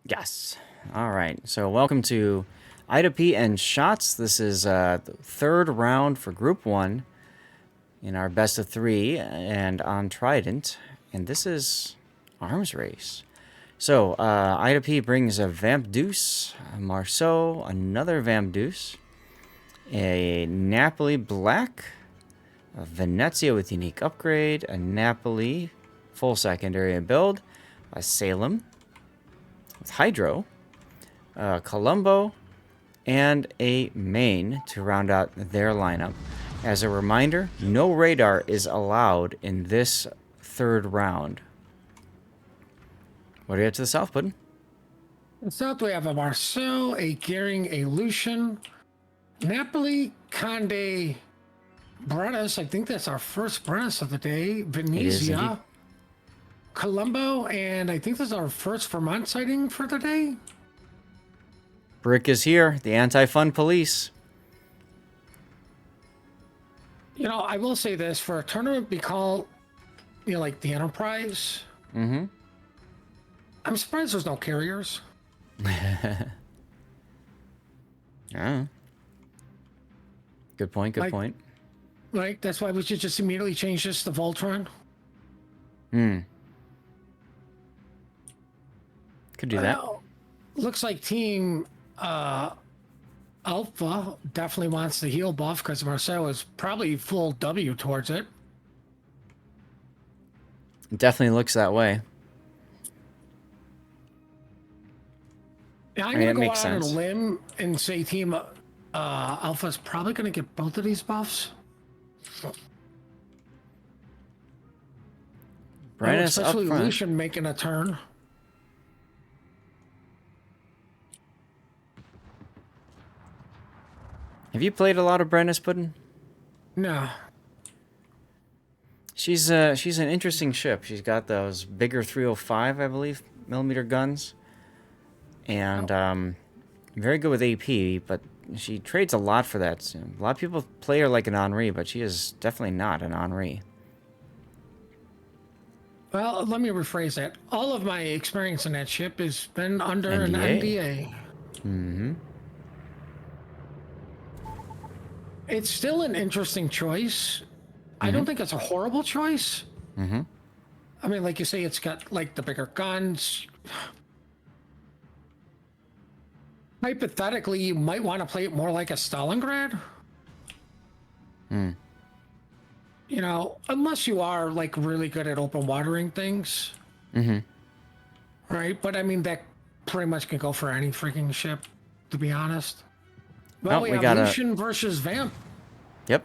Yes. All right. So welcome to ITA-P and Shots. This is the third round for Group 1 in our best of 3 and on Trident. And this is Arms Race. So ITA-P brings a Vamp Deuce, a Marceau, another Vamp Deuce, a Napoli Black, a Venezia with unique upgrade, a Napoli full secondary build, a Salem with Hydro, Colombo, and a Maine to round out their lineup. As a reminder, no radar is allowed in this third round. What do you have to the south, Puddin? In south, we have a Marceau, a Gehring, a Lucian, Napoli, Conde, Brennus. I think that's our first Brennus of the day. Venezia, Colombo, and I think this is our first Vermont sighting for the day. Brick is here, the anti-fun police. You know, I will say this, for a tournament be called, like the Enterprise. Mm-hmm. I'm surprised there's no carriers. Yeah. Good point, good point. Right, that's why we should just immediately change this to Voltron. Could do that. Looks like Team Alpha definitely wants the heal buff because Marceau is probably full W towards it. It definitely looks that way. Yeah, I'm going to go out on a limb and say Team Alpha's probably going to get both of these buffs. Brennus up front. Lucian making a turn. Have you played a lot of Brennus, Puddin? No. She's an interesting ship. She's got those bigger 305, I believe, millimeter guns. And very good with AP, but she trades a lot for that. A lot of people play her like an Henri, but she is definitely not an Henri. Well, let me rephrase that. All of my experience in that ship has been under an NDA. Mm-hmm. It's still an interesting choice. I don't think it's a horrible choice. Mm-hmm. I mean, like you say, it's got like the bigger guns. Hypothetically, you might want to play it more like a Stalingrad. You know, unless you are like really good at open watering things. Mm-hmm. Right? But I mean, that pretty much can go for any freaking ship, to be honest. Well, we have Lucian versus Vamp. Yep.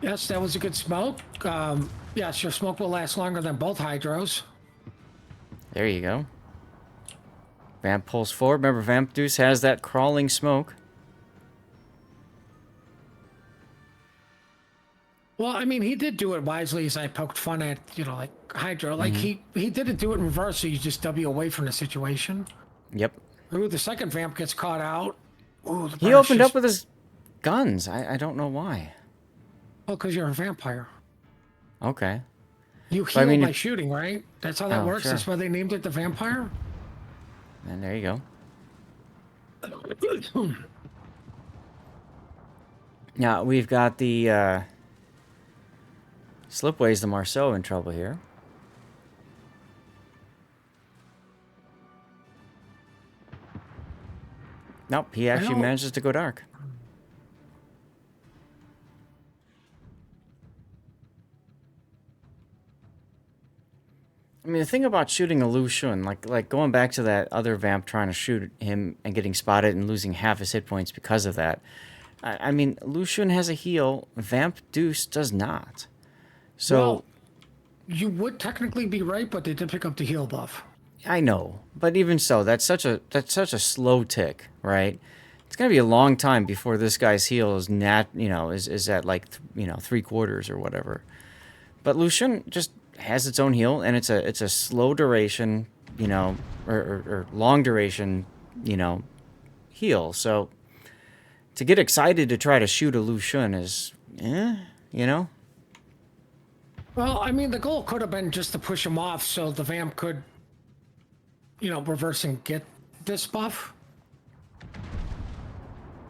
Yes, that was a good smoke. Yes, your smoke will last longer than both hydros. There you go. Vamp pulls forward. Remember, Vamp Deuce has that crawling smoke. Well, I mean, he did do it wisely as I poked fun at, like Hydro. Like, he didn't do it in reverse, so you just W away from the situation. Yep. Ooh, the second Vamp gets caught out. Ooh, he opened up with his guns. I don't know why. Oh, because you're a vampire. Okay. You heal by shooting, right? That's how that works. Sure. That's why they named it the Vampire. And there you go. Now, we've got the Slipways, the Marceau, in trouble here. Nope, he actually manages to go dark. I mean, the thing about shooting a Lucian, like going back to that other Vamp trying to shoot him and getting spotted and losing half his hit points because of that. I mean, Lucian has a heal. Vamp Deuce does not. So, well, you would technically be right, but they did pick up the heal buff. I know, but even so, that's such a slow tick, right? It's gonna be a long time before this guy's heal is is at like 3/4 or whatever. But Lucian just has its own heal, and it's a slow duration, or long duration, heal. So to get excited to try to shoot a Lucian is, Well, I mean, the goal could have been just to push him off so the Vamp could reverse and get this buff.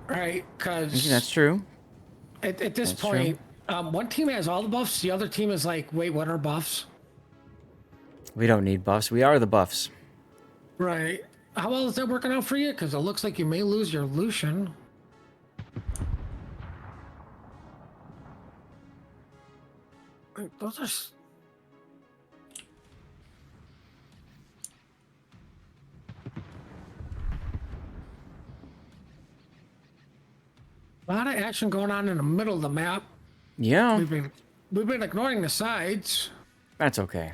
Right? That's Because true. at this That's true. point, one team has all the buffs. The other team is like, wait, what are buffs? We don't need buffs. We are the buffs. Right. How well is that working out for you? Because it looks like you may lose your Lucian. Those are... A lot of action going on in the middle of the map. Yeah, We've been ignoring the sides. that's okay.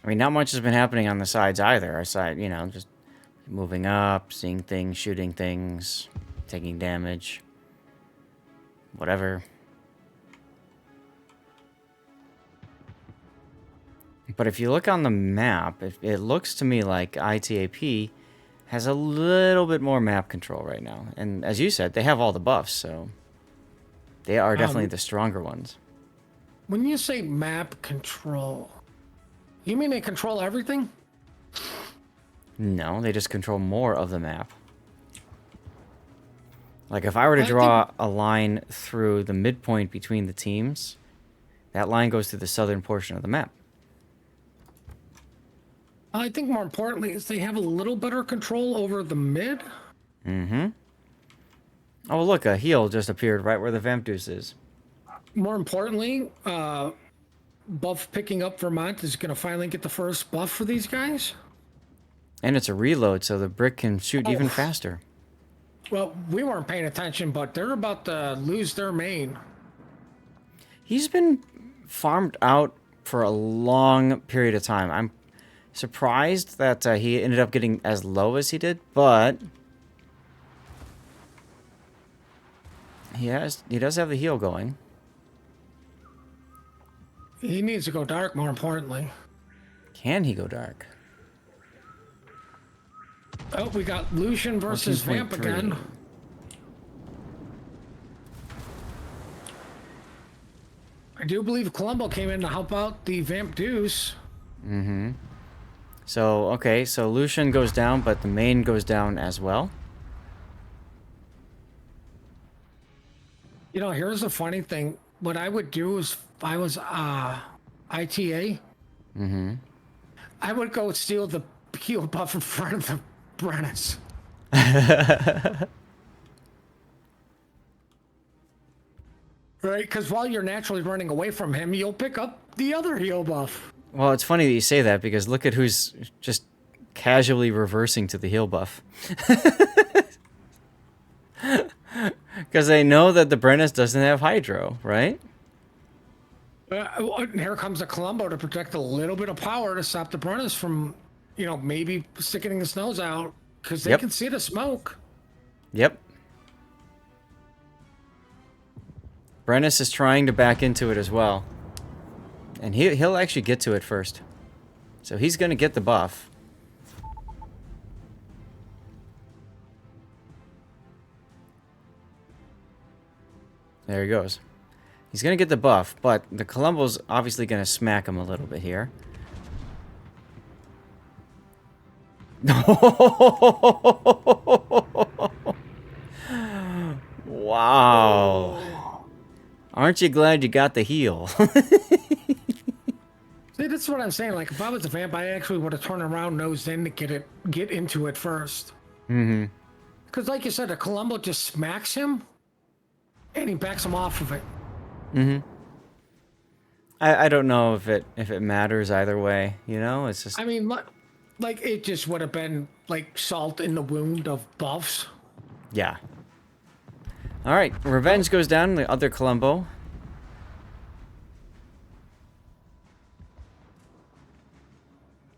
I mean, not much has been happening on the sides either. Our side, just moving up, seeing things, shooting things, taking damage. Whatever. But if you look on the map, it looks to me like ITA-P has a little bit more map control right now. And as you said, they have all the buffs, so they are definitely the stronger ones. When you say map control, you mean they control everything? No, they just control more of the map. Like if I were to draw a line through the midpoint between the teams, that line goes through the southern portion of the map. I think more importantly is they have a little better control over the mid. Mm-hmm. Oh, look, a heal just appeared right where the Vamp Deuce is. More importantly, buff picking up Vermont is going to finally get the first buff for these guys. And it's a reload, so the brick can shoot even faster. Well, we weren't paying attention, but they're about to lose their main. He's been farmed out for a long period of time. I'm surprised that he ended up getting as low as he did, but he does have the heal going. He needs to go dark, more importantly. Can he go dark? Oh, we got Lucian versus Vamp 14.3. again. I do believe Colombo came in to help out the Vamp Deuce. Mm-hmm. So, okay, so Lucian goes down, but the main goes down as well. Here's the funny thing. What I would do is, if I was ITA, I would go steal the heal buff in front of the Brennus. Right? Because while you're naturally running away from him, you'll pick up the other heal buff. Well, it's funny that you say that because look at who's just casually reversing to the heal buff. Because they know that the Brennus doesn't have Hydro, right? And here comes a Colombo to protect a little bit of power to stop the Brennus from, maybe sticking his nose out. Because they can see the smoke. Yep. Brennus is trying to back into it as well. And he'll actually get to it first. So he's going to get the buff. There he goes. He's going to get the buff, but the Columbo's obviously going to smack him a little bit here. Wow. Aren't you glad you got the heal? See, that's what I'm saying. Like, if I was a vamp, I actually would have turned around, nosed in to get into it first. Mm-hmm. Because, like you said, a Colombo just smacks him, and he backs him off of it. Mm-hmm. I don't know if it matters either way. It's just. I mean, like it just would have been like salt in the wound of buffs. Yeah. All right, Revenge goes down. The other Colombo.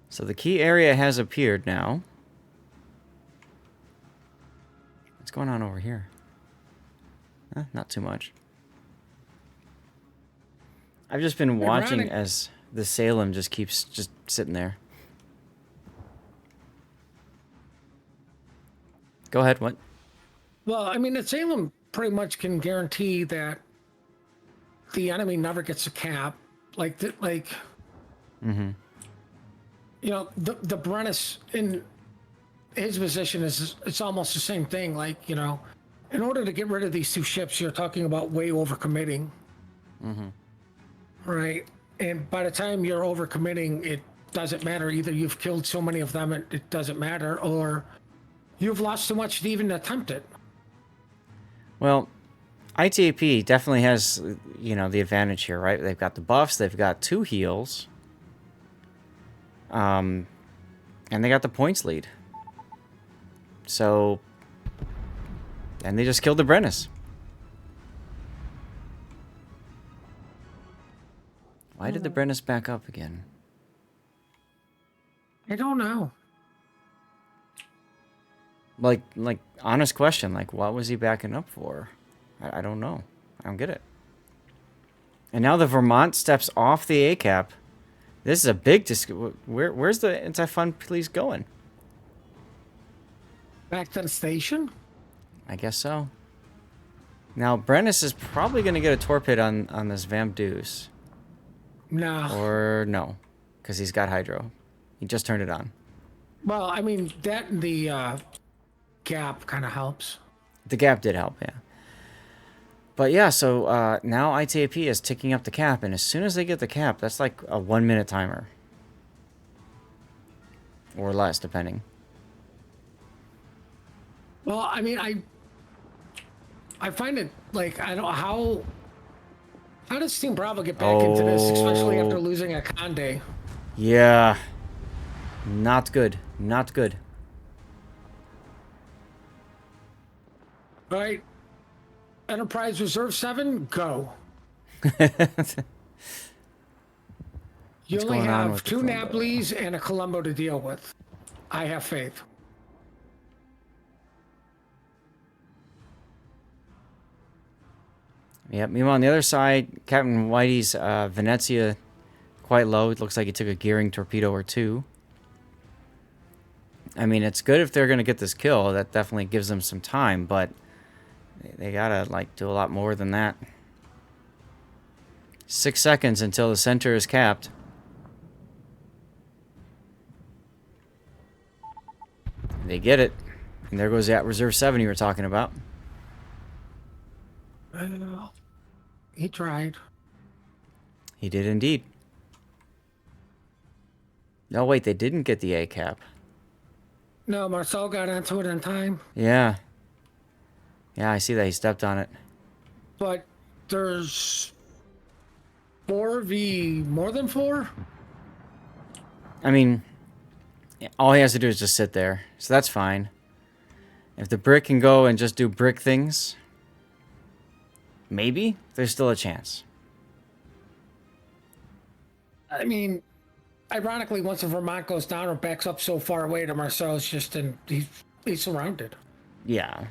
So the key area has appeared now. What's going on over here? Not too much. I've just been watching as the Salem just keeps just sitting there. Go ahead, what? Well, I mean, the Salem pretty much can guarantee that the enemy never gets a cap. Like Mm-hmm. You know, the Brennus in his position is it's almost the same thing. Like, you know, in order to get rid of these two ships, you're talking about way overcommitting. Mm-hmm. Right. And by the time you're overcommitting, it doesn't matter. Either you've killed so many of them, it doesn't matter, or you've lost too much to even attempt it. Well, ITA-P definitely has, you know, the advantage here, right? They've got the buffs, they've got 2 heals, and they got the points lead. So, and they just killed the Brennus. Why did the Brennus back up again? I don't know. Like, honest question. Like, what was he backing up for? I don't know. I don't get it. And now the Vermont steps off the A-cap. This is a big where's the anti-fun police going? Back to the station? I guess so. Now, Brennus is probably going to get a torpid on this Vamp Deuce. No. Or no, because he's got Hydro. He just turned it on. Well, I mean, that and the gap kind of helps. The gap did help, yeah. But yeah, so now ITA-P is ticking up the cap, and as soon as they get the cap, that's like a 1-minute timer. Or less, depending. Well, I mean, I find it like I don't how does Team Bravo get back into this, especially after losing a Conde? Yeah. Not good. Not good. All right. Enterprise Reserve 7, go. You only have 2 Napoli's and a Colombo to deal with. I have faith. Yep. Meanwhile, on the other side, Captain Whitey's Venezia quite low. It looks like he took a gearing torpedo or 2. I mean, it's good if they're going to get this kill. That definitely gives them some time, but they gotta, like, do a lot more than that. 6 seconds until the center is capped. They get it. And there goes that Reserve 7 you were talking about. He tried. He did indeed. No, wait, they didn't get the A-cap. No, Marcel got onto it in time. Yeah. Yeah, I see that. He stepped on it. But there's 4v more than 4? I mean, all he has to do is just sit there. So that's fine. If the brick can go and just do brick things, maybe there's still a chance. I mean, ironically, once the Vermont goes down or backs up so far away to Marcel, it's just he's surrounded. Yeah.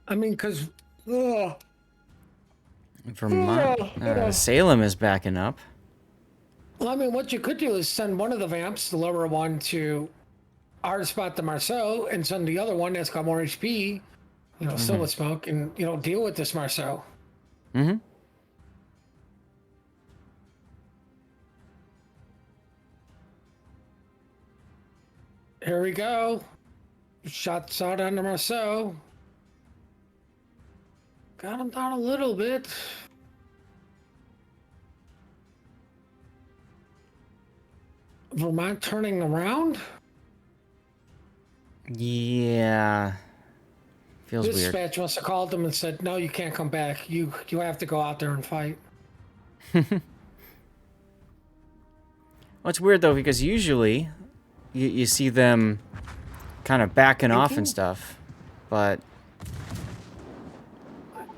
I mean, because Vermont. Salem is backing up. well, I mean, what you could do is send one of the Vamps, the lower one, to our spot, the Marceau, and send the other one that's got more HP, you know, still with smoke, and, you know, deal with this Marceau. Mm-hmm. Here we go. Shots out on the Marceau. Got him down a little bit. Vermont turning around. Yeah. Feels weird. Dispatch must have called them and said, "No, you can't come back. You have to go out there and fight." Well, it's weird, though, because usually you see them kind of backing off and stuff, but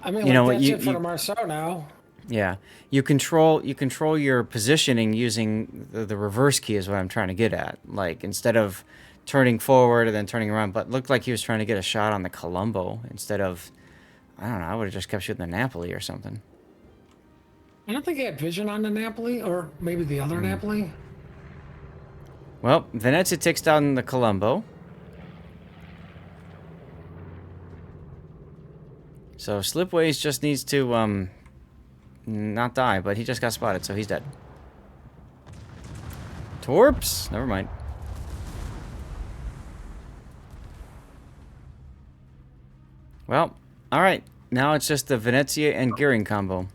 I mean, you know what, that's it for the Marceau now. Yeah, you control your positioning using the reverse key is what I'm trying to get at. Like, instead of turning forward and then turning around, but looked like he was trying to get a shot on the Colombo instead of, I don't know, I would have just kept shooting the Napoli or something. I don't think he had vision on the Napoli, or maybe the other Napoli. Well, Venezia takes down the Colombo. So Slipways just needs to not die, but he just got spotted, so he's dead. Torps? Never mind. Well, alright. Now it's just the Venezia and Gearing combo.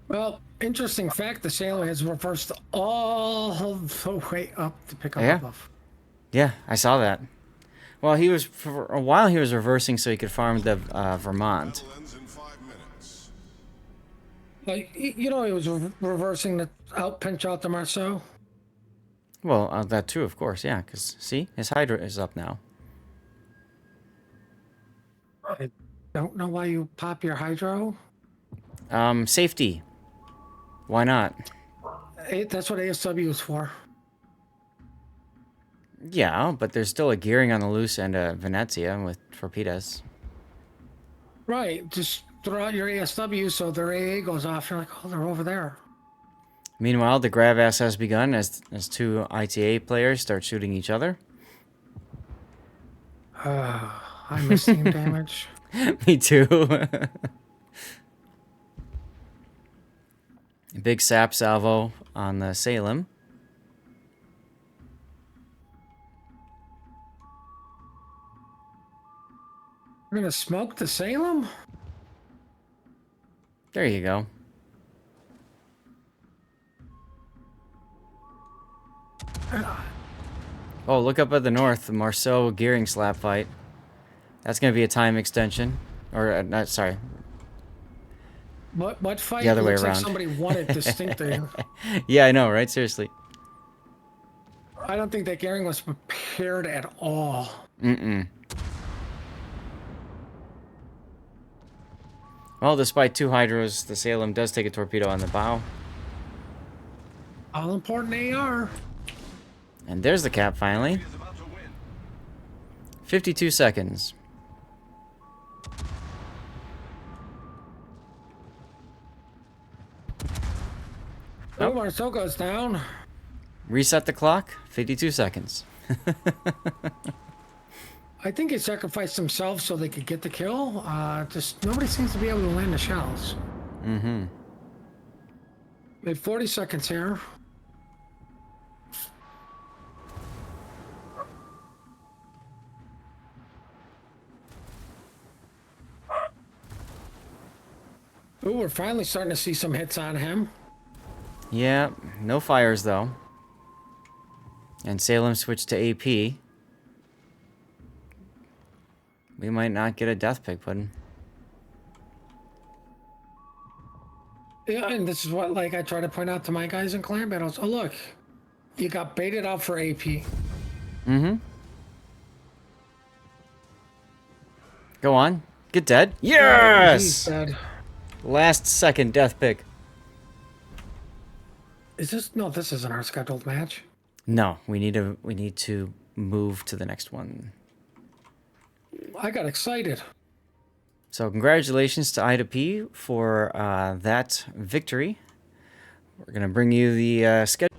Well, interesting fact, the sailor has reversed all the way up to pick up Yeah? above. Yeah, I saw that. Well, he was, for a while he was reversing so he could farm the Vermont. Like, you know, he was reversing to pinch out the Marceau. Well, that too, of course, yeah, because, see, his Hydra is up now. I don't know why you pop your hydro. Safety. Why not? That's what ASW is for. Yeah, but there's still a Gearing on the loose and a Venezia with torpedoes. Right, just throw out your ASW so their AA goes off. You're like, oh, they're over there. Meanwhile, the gravass has begun as two ITA players start shooting each other. I missed team damage. Me too. Big sap salvo on the Salem. We're gonna smoke the Salem? There you go. Oh, look up at the north, the Marceau Gearing slap fight. That's gonna be a time extension, or not? Sorry, What fight? the other way Looks around. like somebody won it distinctly. Yeah, I know, right? Seriously. I don't think that Gearing was prepared at all. Mm-mm. Well, despite two Hydras, the Salem does take a torpedo on the bow. All important AR. And there's the cap finally. 52 seconds. Oh, Marceau goes down. Reset the clock. 52 seconds. I think he sacrificed himself so they could get the kill. Just nobody seems to be able to land the shells. Mm-hmm. We had 40 seconds here. Ooh, we're finally starting to see some hits on him. Yeah, no fires though. And Salem switched to AP. We might not get a death pick, pudding. Yeah, and this is what, like, I try to point out to my guys in clan battles. Oh, look, you got baited out for AP. Mm-hmm. Go on. Get dead. Yes! He's dead. Last second death pick. Is this? No, this isn't our scheduled match. No, we need to move to the next one. I got excited. So congratulations to ITA-P for that victory. We're gonna bring you the schedule.